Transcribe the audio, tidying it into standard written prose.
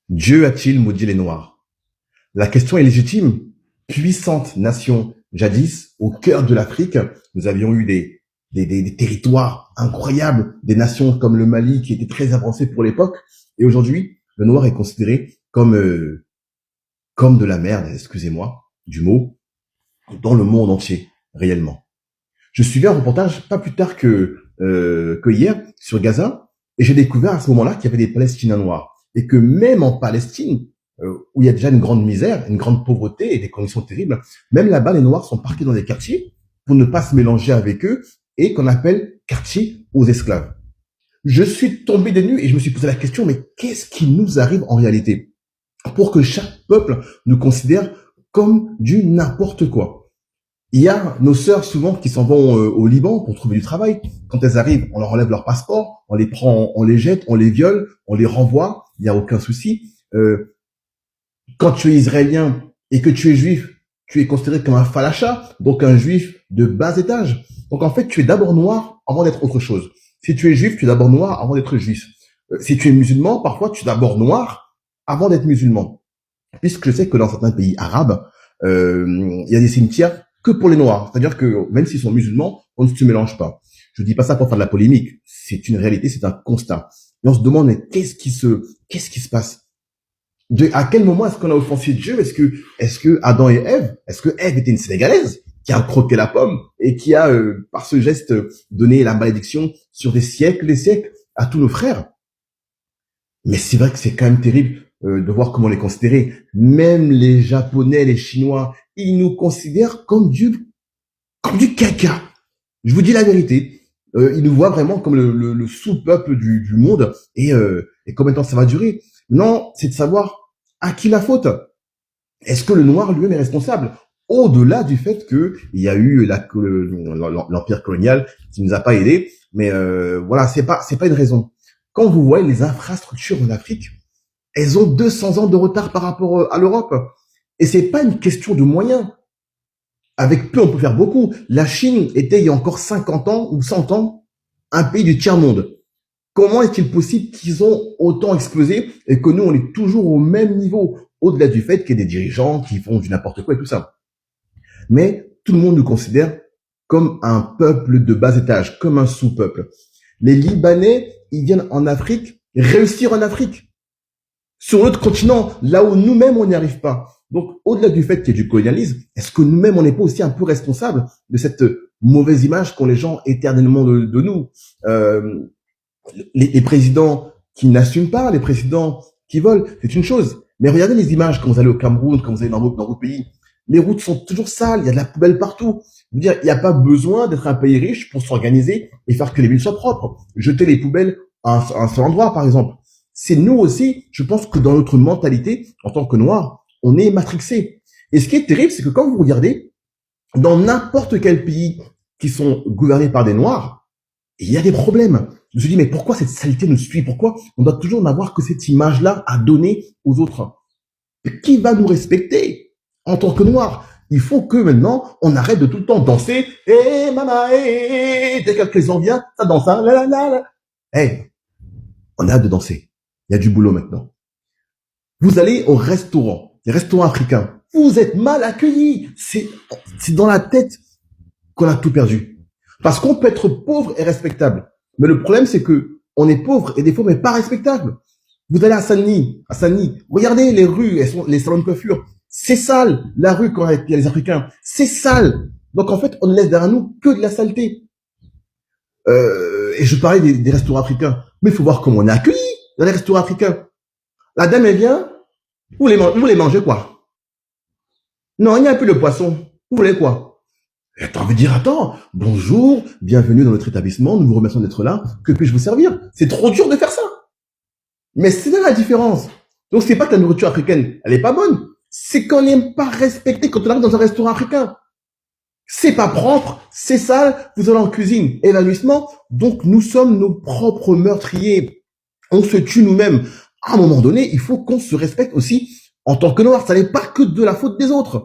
Dieu a-t-il maudit les Noirs? La question est légitime. Puissante nation jadis, au cœur de l'Afrique, nous avions eu des territoires incroyables, des nations comme le Mali qui étaient très avancées pour l'époque. Et aujourd'hui, le Noir est considéré comme de la merde, excusez-moi du mot, dans le monde entier, réellement. Je suivais un reportage pas plus tard que hier sur Gaza et j'ai découvert à ce moment-là qu'il y avait des Palestiniens noirs et que même en Palestine, où il y a déjà une grande misère, une grande pauvreté et des conditions terribles, même là-bas, les Noirs sont parqués dans des quartiers pour ne pas se mélanger avec eux et qu'on appelle quartier aux esclaves. Je suis tombé des nues et je me suis posé la question, mais qu'est-ce qui nous arrive en réalité pour que chaque peuple nous considère comme du n'importe quoi? Il y a nos sœurs souvent qui s'en vont au Liban pour trouver du travail. Quand elles arrivent, on leur enlève leur passeport, on les prend, on les jette, on les viole, on les renvoie. Il n'y a aucun souci. Quand tu es israélien et que tu es juif, tu es considéré comme un falacha, donc un juif de bas étage. Donc en fait, tu es d'abord noir avant d'être autre chose. Si tu es juif, tu es d'abord noir avant d'être juif. Si tu es musulman, parfois tu es d'abord noir avant d'être musulman. Puisque je sais que dans certains pays arabes, il y a des cimetières que pour les noirs. C'est-à-dire que même s'ils sont musulmans, on ne se mélange pas. Je dis pas ça pour faire de la polémique. C'est une réalité, c'est un constat. Et on se demande, mais qu'est-ce qui se passe? À quel moment est-ce qu'on a offensé Dieu? Est-ce que Adam et Ève, est-ce que Ève était une Sénégalaise qui a croqué la pomme et qui a, par ce geste, donné la malédiction sur des siècles à tous nos frères? Mais c'est vrai que c'est quand même terrible de voir comment on les considérait. Même les Japonais, les Chinois, ils nous considèrent comme du caca. Je vous dis la vérité. Ils nous voient vraiment comme le sous-peuple du monde. Et combien de temps ça va durer? Non, c'est de savoir à qui la faute. Est-ce que le noir lui-même est responsable? Au-delà du fait que il y a eu l'empire colonial qui nous a pas aidés, mais voilà, c'est pas une raison. Quand vous voyez les infrastructures en Afrique, elles ont 200 ans de retard par rapport à l'Europe. Et c'est pas une question de moyens. Avec peu, on peut faire beaucoup. La Chine était, il y a encore 50 ans ou 100 ans, un pays du tiers-monde. Comment est-il possible qu'ils ont autant explosé et que nous, on est toujours au même niveau, au-delà du fait qu'il y ait des dirigeants qui font du n'importe quoi et tout ça. Mais tout le monde nous considère comme un peuple de bas étage, comme un sous-peuple. Les Libanais, ils viennent en Afrique, réussir en Afrique. Sur notre continent, là où nous-mêmes, on n'y arrive pas. Donc, au-delà du fait qu'il y ait du colonialisme, est-ce que nous-mêmes, on n'est pas aussi un peu responsable de cette mauvaise image qu'ont les gens éternellement de nous? Les présidents qui n'assument pas, les présidents qui volent, c'est une chose. Mais regardez les images quand vous allez au Cameroun, quand vous allez dans vos pays. Les routes sont toujours sales, il y a de la poubelle partout. Je veux dire, il n'y a pas besoin d'être un pays riche pour s'organiser et faire que les villes soient propres. Jeter les poubelles à un seul endroit, par exemple. C'est nous aussi, je pense que dans notre mentalité, en tant que Noirs, on est matrixés. Et ce qui est terrible, c'est que quand vous regardez, dans n'importe quel pays qui sont gouvernés par des Noirs, il y a des problèmes. Je me suis dit, mais pourquoi cette saleté nous suit? Pourquoi on doit toujours n'avoir que cette image-là à donner aux autres? Qui va nous respecter en tant que Noirs? Il faut que maintenant, on arrête de tout le temps danser. Eh, maman, eh, dès qu'un président vient, ça danse, hein, la la la la. Eh, on a hâte de danser. Il y a du boulot maintenant. Vous allez au restaurant, les restaurants africains. Vous êtes mal accueillis. C'est dans la tête qu'on a tout perdu. Parce qu'on peut être pauvre et respectable. Mais le problème, c'est que on est pauvre et des fois, mais pas respectable. Vous allez à Sani, regardez les rues, les salons de coiffure. C'est sale, la rue quand il y a les Africains. C'est sale. Donc en fait, on ne laisse derrière nous que de la saleté. Et je parlais des restaurants africains. Mais il faut voir comment on est accueillis dans les restaurants africains. La dame, elle vient, vous voulez manger quoi? Non, il y a un peu de poisson. Vous voulez quoi? Et t'as envie de dire, attends, bonjour, bienvenue dans notre établissement, nous vous remercions d'être là, que puis-je vous servir? C'est trop dur de faire ça. Mais c'est là la différence. Donc c'est pas que la nourriture africaine, elle est pas bonne. C'est qu'on n'aime pas respecter quand on arrive dans un restaurant africain. C'est pas propre, c'est sale, vous allez en cuisine, évanouissement. Donc nous sommes nos propres meurtriers. On se tue nous-mêmes. À un moment donné, il faut qu'on se respecte aussi en tant que Noirs. Ça n'est pas que de la faute des autres.